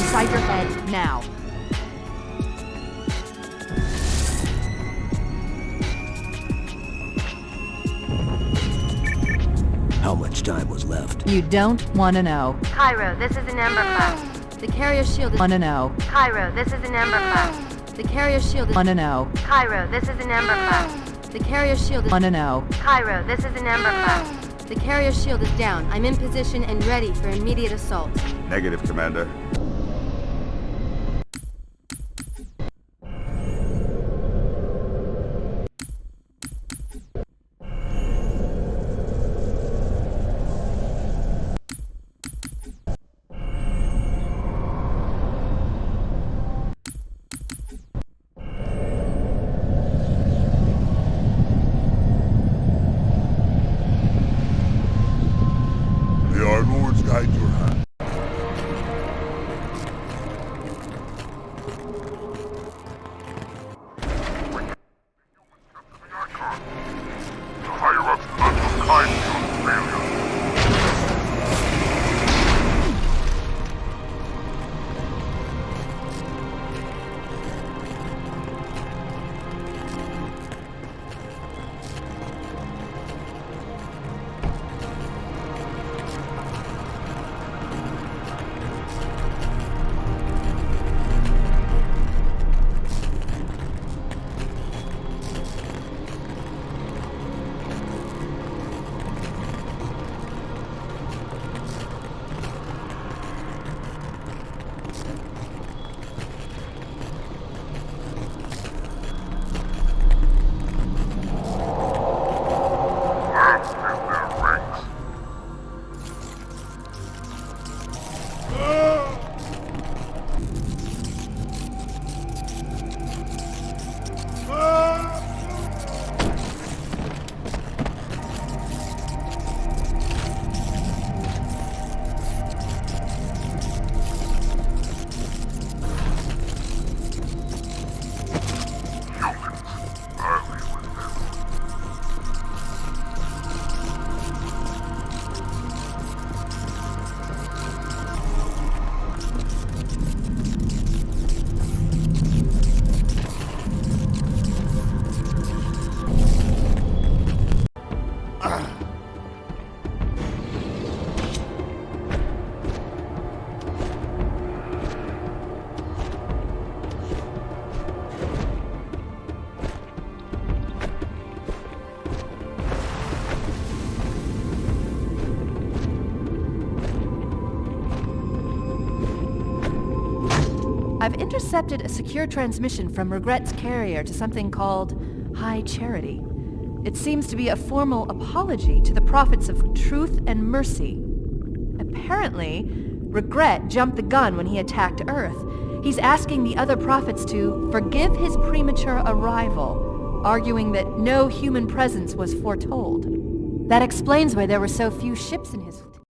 inside your head, now. How much time was left? You don't want to know. Cairo, this is an Ember class. The carrier shield is... Want to know. Cairo, this is an Ember class. The carrier shield is... Want to know. Cairo, this is an Ember class. The carrier shield is... Want to know. Cairo, this is an Ember class. The carrier shield is down. I'm in position and ready for immediate assault. Negative, Commander. May our lords guide your hand. Higher-ups unkind to failure. I've intercepted a secure transmission from Regret's carrier to something called High Charity. It seems to be a formal apology to the prophets of truth and mercy. Apparently, Regret jumped the gun when he attacked Earth. He's asking the other prophets to forgive his premature arrival, arguing that no human presence was foretold. That explains why there were so few ships in his fleet.